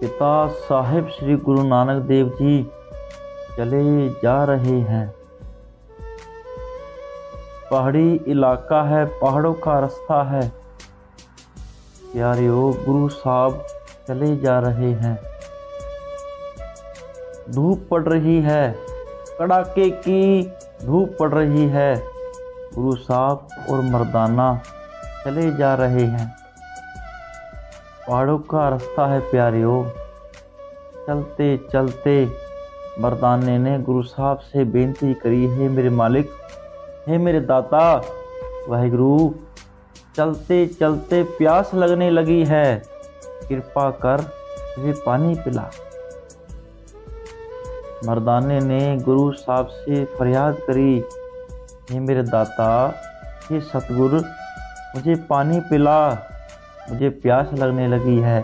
पिता साहिब श्री गुरु नानक देव जी चले जा रहे हैं। पहाड़ी इलाका है, पहाड़ों का रास्ता है। प्यारियों, गुरु साहब चले जा रहे हैं। धूप पड़ रही है, कड़ाके की धूप पड़ रही है। गुरु साहब और मर्दाना चले जा रहे हैं। पहाड़ों का रास्ता है प्यारियों। चलते चलते मर्दाने ने गुरु साहब से बेनती करी, हे मेरे मालिक, हे मेरे दाता वाहिगुरु, चलते चलते प्यास लगने लगी है, कृपा कर मुझे पानी पिला। मर्दाने ने गुरु साहब से फरियाद करी, हे मेरे दाता, हे सतगुरु, मुझे पानी पिला, मुझे प्यास लगने लगी है।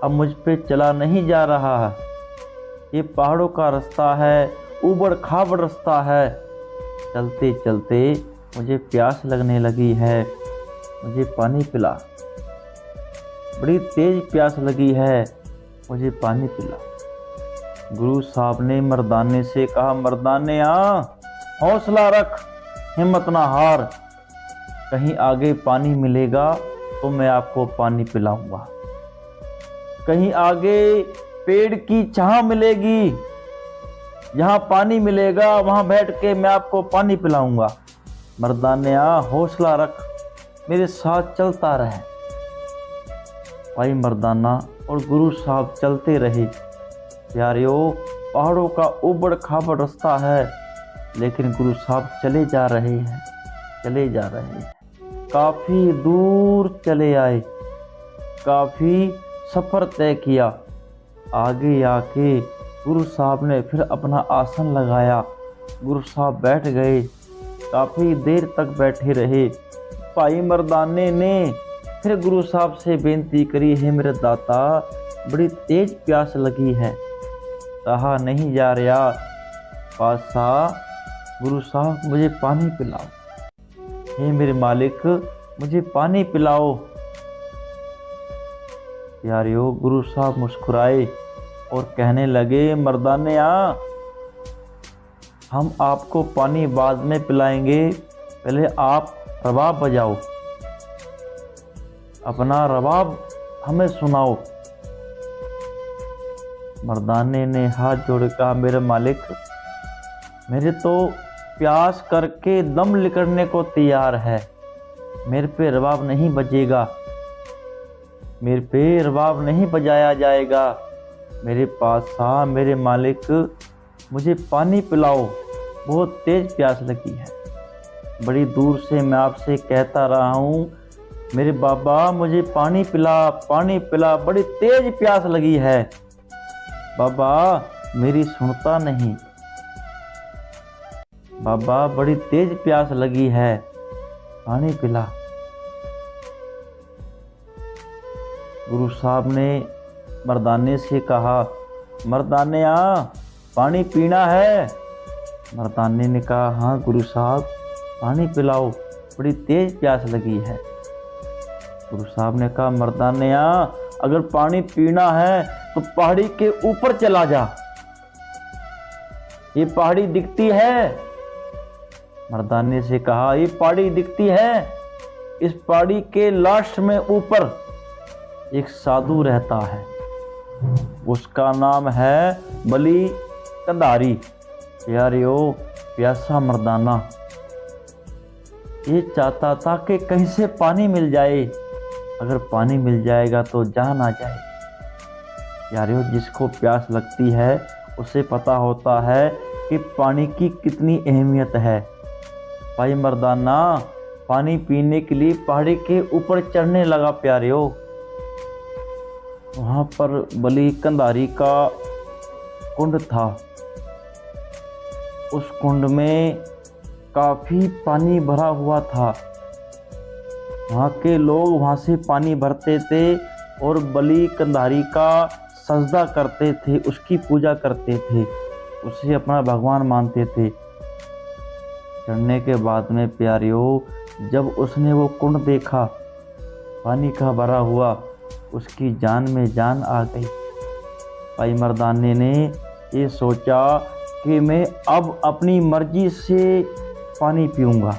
अब मुझ पे चला नहीं जा रहा। ये पहाड़ों का रास्ता है, ऊबड़ खाबड़ रास्ता है। चलते चलते मुझे प्यास लगने लगी है, मुझे पानी पिला। बड़ी तेज प्यास लगी है, मुझे पानी पिला। गुरु साहब ने मर्दाने से कहा, मर्दाने हौसला रख, हिम्मत ना हार। कहीं आगे पानी मिलेगा तो मैं आपको पानी पिलाऊंगा। कहीं आगे पेड़ की छांव मिलेगी, जहां पानी मिलेगा वहां बैठ के मैं आपको पानी पिलाऊंगा। मर्दाने हौसला रख, मेरे साथ चलता रहे। भाई मर्दाना और गुरु साहब चलते रहे। प्यारियों, पहाड़ों का ऊबड़ खाबड़ रास्ता है, लेकिन गुरु साहब चले जा रहे हैं, चले जा रहे हैं। काफ़ी दूर चले आए, काफ़ी सफ़र तय किया। आगे आके गुरु साहब ने फिर अपना आसन लगाया। गुरु साहब बैठ गए, काफ़ी देर तक बैठे रहे। भाई मर्दाने ने फिर गुरु साहब से बेनती करी, हे मेरे दाता, बड़ी तेज प्यास लगी है, रहा नहीं जा रहा। बादशाह, गुरु साहब मुझे पानी पिलाओ। हे मेरे मालिक, मुझे पानी पिलाओ। प्यारियों, गुरु साहब मुस्कुराए और कहने लगे, मर्दाने हम आपको पानी बाद में पिलाएंगे, पहले आप रबाब बजाओ, अपना रबाब हमें सुनाओ। मर्दाने ने हाथ जोड़ कहा, मेरे मालिक, मेरे तो प्यास करके दम निकलने को तैयार है, मेरे पे रबाब नहीं बजेगा, मेरे पे रबाब नहीं बजाया जाएगा। मेरे पास मेरे मालिक, मुझे पानी पिलाओ, बहुत तेज प्यास लगी है। बड़ी दूर से मैं आपसे कहता रहा हूँ, मेरे बाबा मुझे पानी पिला, पानी पिला, बड़ी तेज प्यास लगी है। बाबा मेरी सुनता नहीं, बाबा बड़ी तेज प्यास लगी है, पानी पिला। गुरु साहब ने मर्दाने से कहा, मर्दाने पानी पीना है। मर्दाने ने कहा, हाँ गुरु साहब, पानी पिलाओ, बड़ी तेज प्यास लगी है। गुरु साहब ने कहा, मर्दाने अगर पानी पीना है तो पहाड़ी के ऊपर चला जा, ये पहाड़ी दिखती है। मर्दाने से कहा, ये पहाड़ी दिखती है, इस पहाड़ी के लास्ट में ऊपर एक साधु रहता है, उसका नाम है बली कंधारी। प्यारियों, प्यासा मर्दाना ये चाहता था कि कहीं से पानी मिल जाए, अगर पानी मिल जाएगा तो जान आ जाए। प्यारियों, जिसको प्यास लगती है उसे पता होता है कि पानी की कितनी अहमियत है। भाई मर्दाना पानी पीने के लिए पहाड़ी के ऊपर चढ़ने लगा। प्यारियों, वहाँ पर बली कंधारी का कुंड था। उस कुंड में काफ़ी पानी भरा हुआ था। वहाँ के लोग वहाँ से पानी भरते थे और बली कंधारी का सजदा करते थे, उसकी पूजा करते थे, उसे अपना भगवान मानते थे। चढ़ने के बाद में प्यारियों, जब उसने वो कुंड देखा पानी का भरा हुआ, उसकी जान में जान आ गई। भाई मर्दाने ने ये सोचा कि मैं अब अपनी मर्जी से पानी पीऊंगा।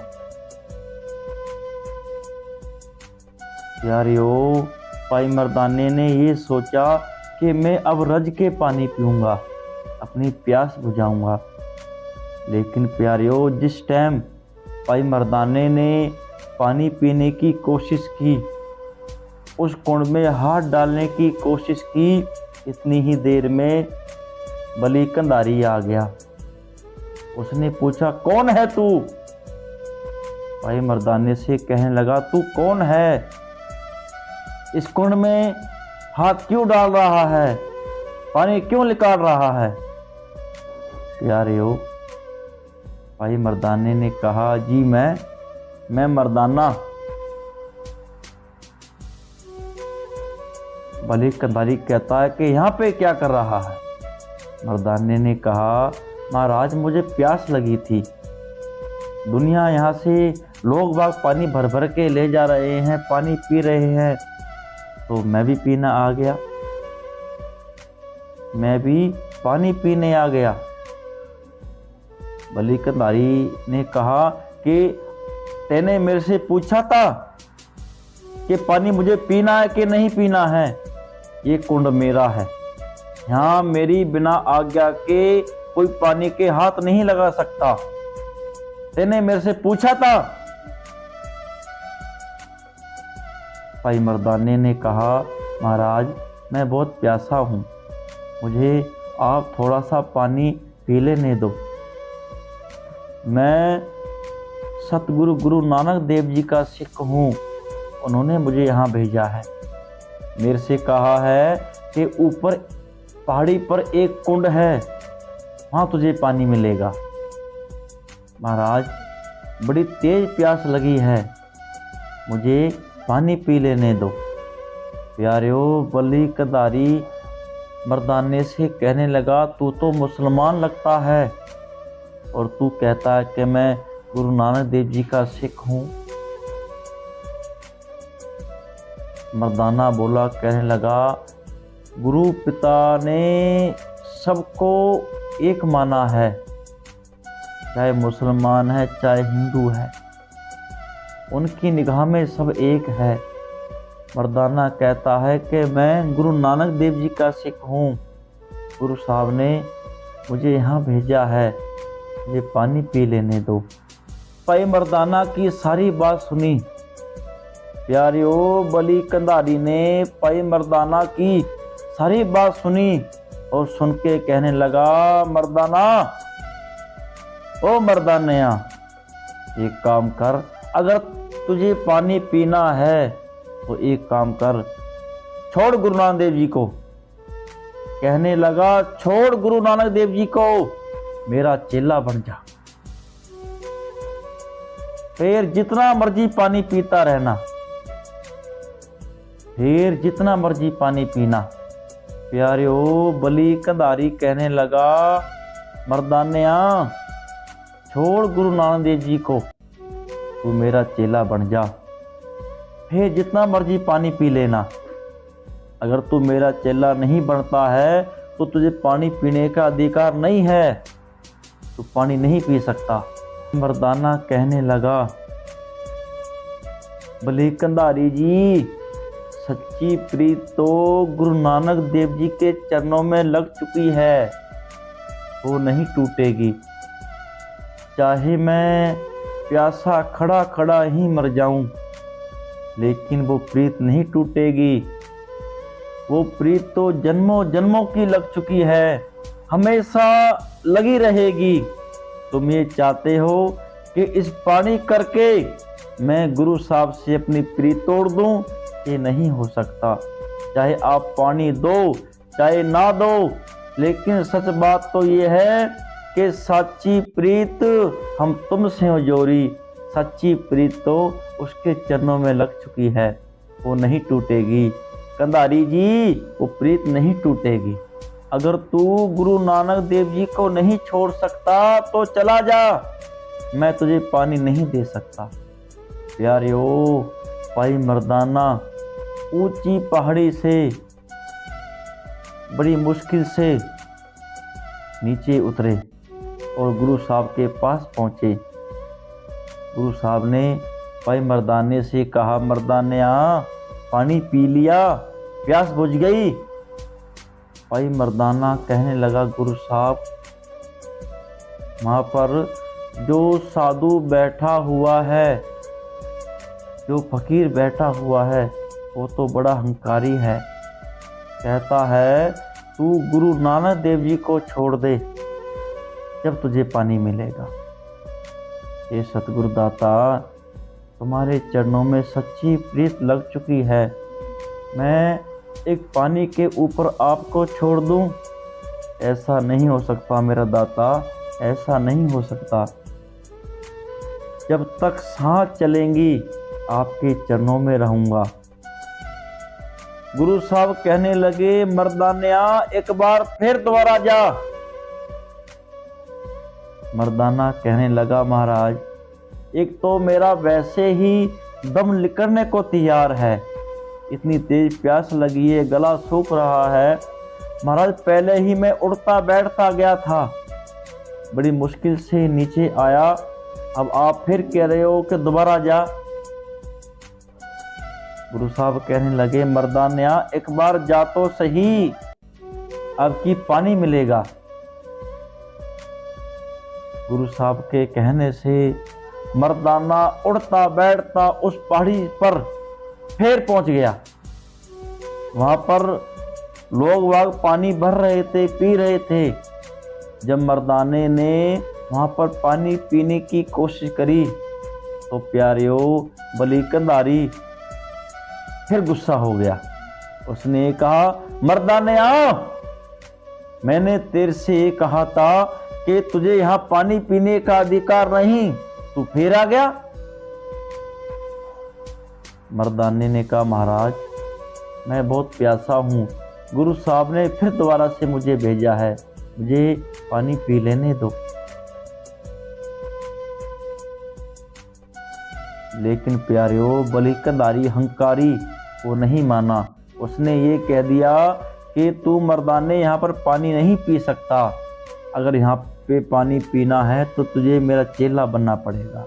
प्यारियों, भाई मर्दाने ने ये सोचा कि मैं अब रज के पानी पीऊंगा, अपनी प्यास बुझाऊंगा। लेकिन प्यारियों, जिस टाइम भाई मर्दाने ने पानी पीने की कोशिश की, उस कुंड में हाथ डालने की कोशिश की, इतनी ही देर में बलि कंधारी आ गया। उसने पूछा, कौन है तू? भाई मर्दाने से कहने लगा, तू कौन है? इस कुंड में हाथ क्यों डाल रहा है? पानी क्यों निकाल रहा है? प्यारियों, भाई मर्दाने ने कहा, जी मैं मर्दाना। बलि कंधारी कहता है कि यहाँ पे क्या कर रहा है? मर्दाने ने कहा, महाराज मुझे प्यास लगी थी, दुनिया यहाँ से लोग बाग पानी भर भर के ले जा रहे हैं, पानी पी रहे हैं, तो मैं भी पीना आ गया, मैं भी पानी पीने आ गया। बलि कंधारी ने कहा कि तेने मेरे से पूछा था कि पानी मुझे पीना है कि नहीं पीना है? ये कुंड मेरा है, यहाँ मेरी बिना आज्ञा के कोई पानी के हाथ नहीं लगा सकता। तेने मेरे से पूछा था? भाई मर्दाने ने कहा, महाराज मैं बहुत प्यासा हूँ, मुझे आप थोड़ा सा पानी पी लेने दो। मैं सतगुरु गुरु नानक देव जी का सिख हूँ, उन्होंने मुझे यहाँ भेजा है। मेरे से कहा है कि ऊपर पहाड़ी पर एक कुंड है, वहाँ तुझे पानी मिलेगा। महाराज बड़ी तेज प्यास लगी है, मुझे पानी पी लेने दो। प्यारियों, बलि कंधारी मर्दाने से कहने लगा, तू तो मुसलमान लगता है और तू कहता है कि मैं गुरु नानक देव जी का सिख हूँ। मर्दाना बोला, कहने लगा, गुरु पिता ने सबको एक माना है, चाहे मुसलमान है चाहे हिंदू है, उनकी निगाह में सब एक है। मर्दाना कहता है कि मैं गुरु नानक देव जी का सिख हूँ, गुरु साहब ने मुझे यहाँ भेजा है, मुझे पानी पी लेने दो। भाई मर्दाना की सारी बात सुनी। प्यारियों, बलि कंधारी ने भाई मर्दाना की सारी बात सुनी और सुन के कहने लगा, मर्दाना, ओ मर्दानिया, एक काम कर, अगर तुझे पानी पीना है तो एक काम कर, छोड़ गुरु नानक देव जी को। कहने लगा, छोड़ गुरु नानक देव जी को, मेरा चेला बन जा, फिर जितना मर्जी पानी पीता रहना, फिर जितना मर्जी पानी पीना। प्यारियों, बलि कंधारी कहने लगा, मर्दानिया, छोड़ गुरु नानक देव जी को, तू मेरा चेला बन जा, फिर जितना मर्जी पानी पी लेना। अगर तू मेरा चेला नहीं बनता है तो तुझे पानी पीने का अधिकार नहीं है, तू पानी नहीं पी सकता। मर्दाना कहने लगा, बलि कंधारी जी, सच्ची प्रीत तो गुरु नानक देव जी के चरणों में लग चुकी है, वो नहीं टूटेगी। चाहे मैं प्यासा खड़ा खड़ा ही मर जाऊं, लेकिन वो प्रीत नहीं टूटेगी। वो प्रीत तो जन्मों जन्मों की लग चुकी है, हमेशा लगी रहेगी। तुम ये चाहते हो कि इस पानी करके मैं गुरु साहब से अपनी प्रीत तोड़ दूं? ये नहीं हो सकता। चाहे आप पानी दो चाहे ना दो, लेकिन सच बात तो ये है कि सच्ची प्रीत हम तुमसे हो जोड़ी, सच्ची प्रीत तो उसके चरणों में लग चुकी है, वो नहीं टूटेगी। कंधारी जी, वो प्रीत नहीं टूटेगी। अगर तू गुरु नानक देव जी को नहीं छोड़ सकता तो चला जा, मैं तुझे पानी नहीं दे सकता। प्यारियों, भाई मर्दाना ऊंची पहाड़ी से बड़ी मुश्किल से नीचे उतरे और गुरु साहब के पास पहुंचे। गुरु साहब ने भाई मर्दाने से कहा, मर्दानिया पानी पी लिया, प्यास बुझ गई। भाई मर्दाना कहने लगा, गुरु साहब वहाँ पर जो साधु बैठा हुआ है, जो फकीर बैठा हुआ है, वो तो बड़ा हंकारी है। कहता है तू गुरु नानक देव जी को छोड़ दे, जब तुझे पानी मिलेगा। ये सतगुरु दाता, तुम्हारे चरणों में सच्ची प्रीत लग चुकी है। मैं एक पानी के ऊपर आपको छोड़ दूं? ऐसा नहीं हो सकता मेरा दाता, ऐसा नहीं हो सकता। जब तक सांस चलेंगी आपके चरणों में रहूंगा। गुरु साहब कहने लगे, मर्दानिया एक बार फिर दोबारा जा। मर्दाना कहने लगा, महाराज एक तो मेरा वैसे ही दम निकलने को तैयार है, इतनी तेज प्यास लगी है, गला सूख रहा है। महाराज पहले ही मैं उड़ता बैठता गया था, बड़ी मुश्किल से नीचे आया, अब आप फिर कह रहे हो कि दोबारा जा। गुरु साहब कहने लगे, मर्दानिया एक बार जा तो सही, अब की पानी मिलेगा। गुरु साहब के कहने से मर्दाना उड़ता बैठता उस पहाड़ी पर फिर पहुंच गया। वहां पर लोग वाग पानी भर रहे थे, पी रहे थे। जब मर्दाने ने वहां पर पानी पीने की कोशिश करी तो प्यारियो बली कंधारी फिर गुस्सा हो गया। उसने कहा, मर्दाने आ, मैंने तेरे से कहा था कि तुझे यहां पानी पीने का अधिकार नहीं, तू फिर आ गया। मर्दाने ने कहा, महाराज मैं बहुत प्यासा हूं, गुरु साहब ने फिर दोबारा से मुझे भेजा है, मुझे पानी पी लेने दो। लेकिन प्यारियो बली कंधारी हंकारी वो नहीं माना। उसने ये कह दिया कि तू मर्दाने यहाँ पर पानी नहीं पी सकता, अगर यहाँ पे पानी पीना है तो तुझे मेरा चेला बनना पड़ेगा।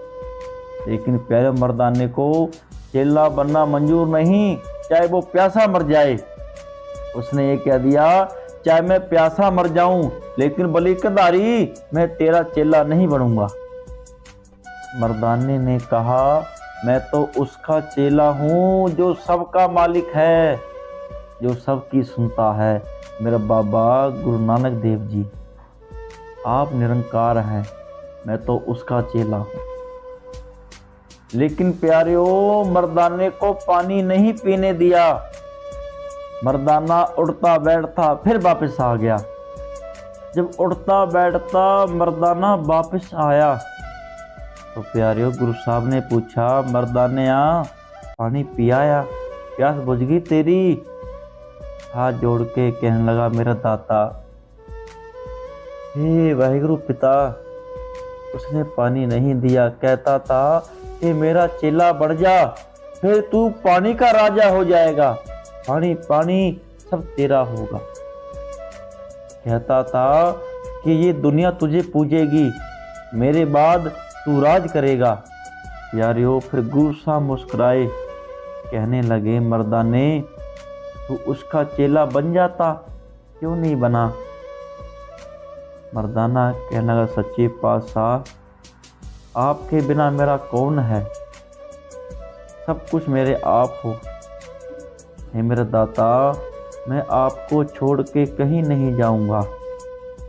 लेकिन प्यारे मर्दाने को चेला बनना मंजूर नहीं, चाहे वो प्यासा मर जाए। उसने ये कह दिया, चाहे मैं प्यासा मर जाऊं, लेकिन बली कंधारी मैं तेरा चेला नहीं बनूंगा। मर्दाने ने कहा, मैं तो उसका चेला हूं जो सबका मालिक है, जो सबकी सुनता है, मेरा बाबा गुरु नानक देव जी। आप निरंकार हैं, मैं तो उसका चेला हूं। लेकिन प्यारियों मर्दाने को पानी नहीं पीने दिया। मर्दाना उड़ता बैठता फिर वापस आ गया। जब उड़ता बैठता मर्दाना वापस आया तो प्यारियों गुरु साहब ने पूछा, मर्दाने आ पानी पियाया, प्यास बुझ गई तेरी? हाथ जोड़ के कहने लगा, मेरा दाता हे वाहिगुरु पिता, उसने पानी नहीं दिया, कहता था कि मेरा चेला बढ़ जा, फिर तू पानी का राजा हो जाएगा, पानी पानी सब तेरा होगा। कहता था कि ये दुनिया तुझे पूजेगी, मेरे बाद तू राज करेगा। यारियों फिर गुरु साहब मुस्कुराए, कहने लगे, मर्दाने तू उसका चेला बन जाता, क्यों नहीं बना? मर्दाना कहने लगा, सच्चे पातशाह आपके बिना मेरा कौन है, सब कुछ मेरे आप हो। हे मेरे दाता, मैं आपको छोड़ के कहीं नहीं जाऊंगा।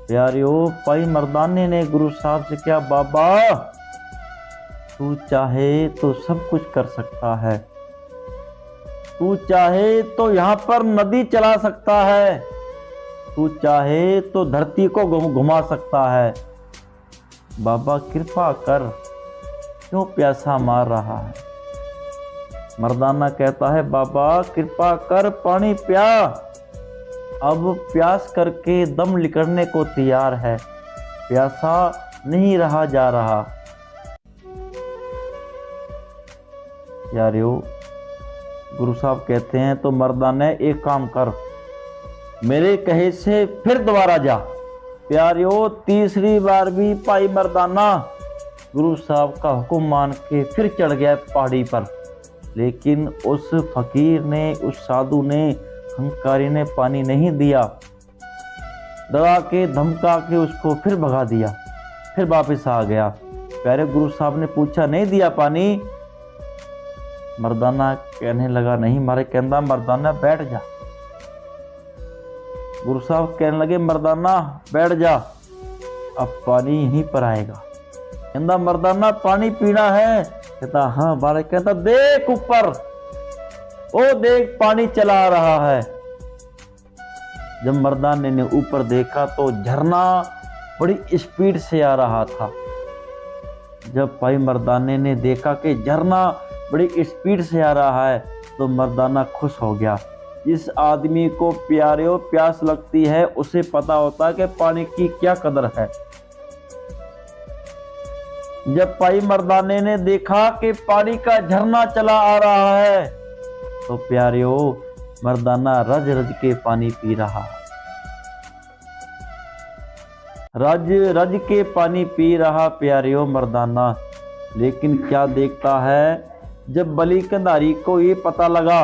प्यारियों भाई मर्दाने ने गुरु साहब से क्या, बाबा तू चाहे तो सब कुछ कर सकता है, तू चाहे तो यहाँ पर नदी चला सकता है, तू चाहे तो धरती को घुमा सकता है, बाबा कृपा कर, क्यों प्यासा मार रहा है? मर्दाना कहता है, बाबा कृपा कर, पानी पिया। अब प्यास करके दम निकलने को तैयार है, प्यासा नहीं रहा जा रहा। यारियों गुरु साहब कहते हैं तो मर्दाने एक काम कर, मेरे कहे से फिर दोबारा जा। प्यारियों, तीसरी बार भी भाई मर्दाना गुरु साहब का हुक्म मान के फिर चढ़ गया पहाड़ी पर। लेकिन उस फकीर ने, उस साधु ने, हंकारी ने पानी नहीं दिया। डरा के धमका के उसको फिर भगा दिया, फिर वापस आ गया। प्यारे गुरु साहब ने पूछा, नहीं दिया पानी? मर्दाना कहने लगा, नहीं मारे। कहता, मर्दाना बैठ जा। गुरु साहब कहने लगे, मर्दाना बैठ जा, अब पानी यहीं पर आएगा। कहता, मर्दाना पानी पीना है? कहता, हाँ मारे। कहता, देख ऊपर, ओ देख पानी चला आ रहा है। जब मर्दाने ने ऊपर देखा तो झरना बड़ी स्पीड से आ रहा था। जब भाई मर्दाने ने देखा कि झरना बड़ी स्पीड से आ रहा है तो मर्दाना खुश हो गया। जिस आदमी को प्यारियों प्यास लगती है उसे पता होता है कि पानी की क्या कदर है। जब भाई मर्दाने ने देखा कि पानी का झरना चला आ रहा है तो प्यारियों मर्दाना रज रज के पानी पी रहा, रज रज के पानी पी रहा प्यारियों मर्दाना। लेकिन क्या देखता है, जब बलि कंधारी को ये पता लगा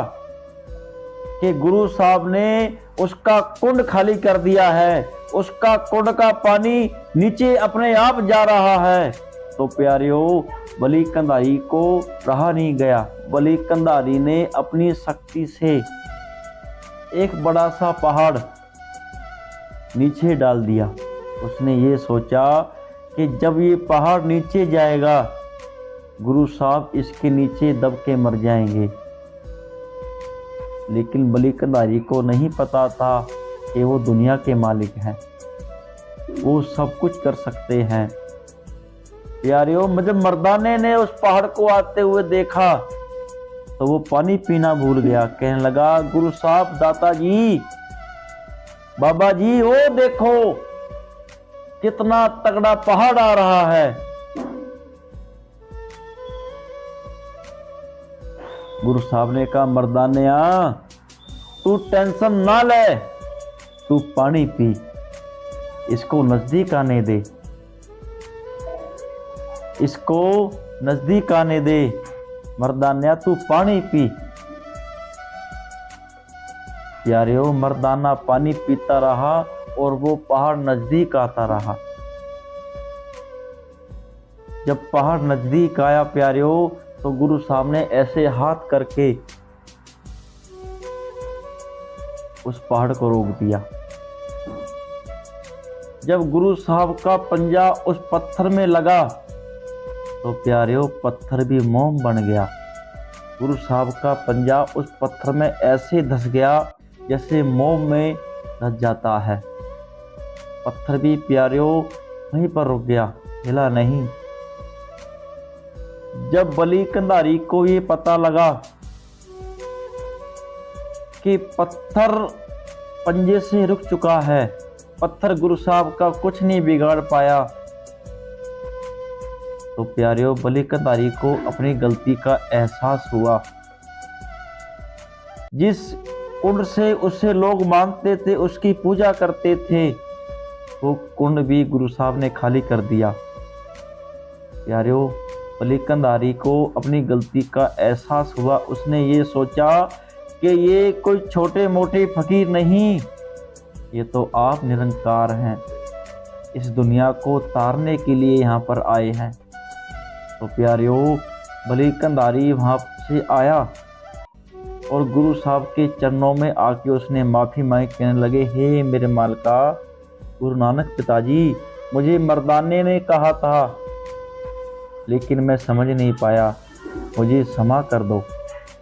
कि गुरु साहब ने उसका कुंड खाली कर दिया है, उसका कुंड का पानी नीचे अपने आप जा रहा है, तो प्यारियों बलि कंधारी को रहा नहीं गया। बलि कंधारी ने अपनी शक्ति से एक बड़ा सा पहाड़ नीचे डाल दिया। उसने ये सोचा कि जब ये पहाड़ नीचे जाएगा गुरु साहब इसके नीचे दब के मर जाएंगे। लेकिन बलि कंधारी को नहीं पता था कि वो दुनिया के मालिक हैं, वो सब कुछ कर सकते हैं। प्यारियों, जब मर्दाने ने उस पहाड़ को आते हुए देखा तो वो पानी पीना भूल गया। कहने लगा, गुरु साहब, दाता जी, बाबा जी, ओ देखो कितना तगड़ा पहाड़ आ रहा है। गुरु साहब ने कहा, मर्दानिया तू टेंशन ना ले, तू पानी पी, इसको नजदीक आने दे, इसको नजदीक आने दे। मर्दानिया तू पानी पी। प्यारियों, मर्दाना पानी पीता रहा और वो पहाड़ नजदीक आता रहा। जब पहाड़ नजदीक आया प्यारियों तो गुरु साहब ने ऐसे हाथ करके उस पहाड़ को रोक दिया। जब गुरु साहब का पंजा उस पत्थर में लगा तो प्यारियों पत्थर भी मोम बन गया। गुरु साहब का पंजा उस पत्थर में ऐसे धस गया जैसे मोम में धस जाता है। पत्थर भी प्यारियों वहीं पर रुक गया, हिला नहीं। जब बलि कंधारी को ये पता लगा कि पत्थर पंजे से रुक चुका है, पत्थर गुरु साहब का कुछ नहीं बिगाड़ पाया, तो प्यारियों बलि कंधारी को अपनी गलती का एहसास हुआ। जिस कुंड से उसे लोग मांगते थे, उसकी पूजा करते थे, वो कुंड भी गुरु साहब ने खाली कर दिया। प्यारियों बलि कंधारी को अपनी गलती का एहसास हुआ। उसने ये सोचा कि ये कोई छोटे मोटे फकीर नहीं, ये तो आप निरंकार हैं, इस दुनिया को तारने के लिए यहाँ पर आए हैं। तो प्यारियों बलि कंधारी वहाँ से आया और गुरु साहब के चरणों में आके उसने माफ़ी मांगी। कहने लगे, हे मेरे मालिका गुरु नानक पिताजी, मुझे मर्दाने ने कहा था लेकिन मैं समझ नहीं पाया, मुझे क्षमा कर दो।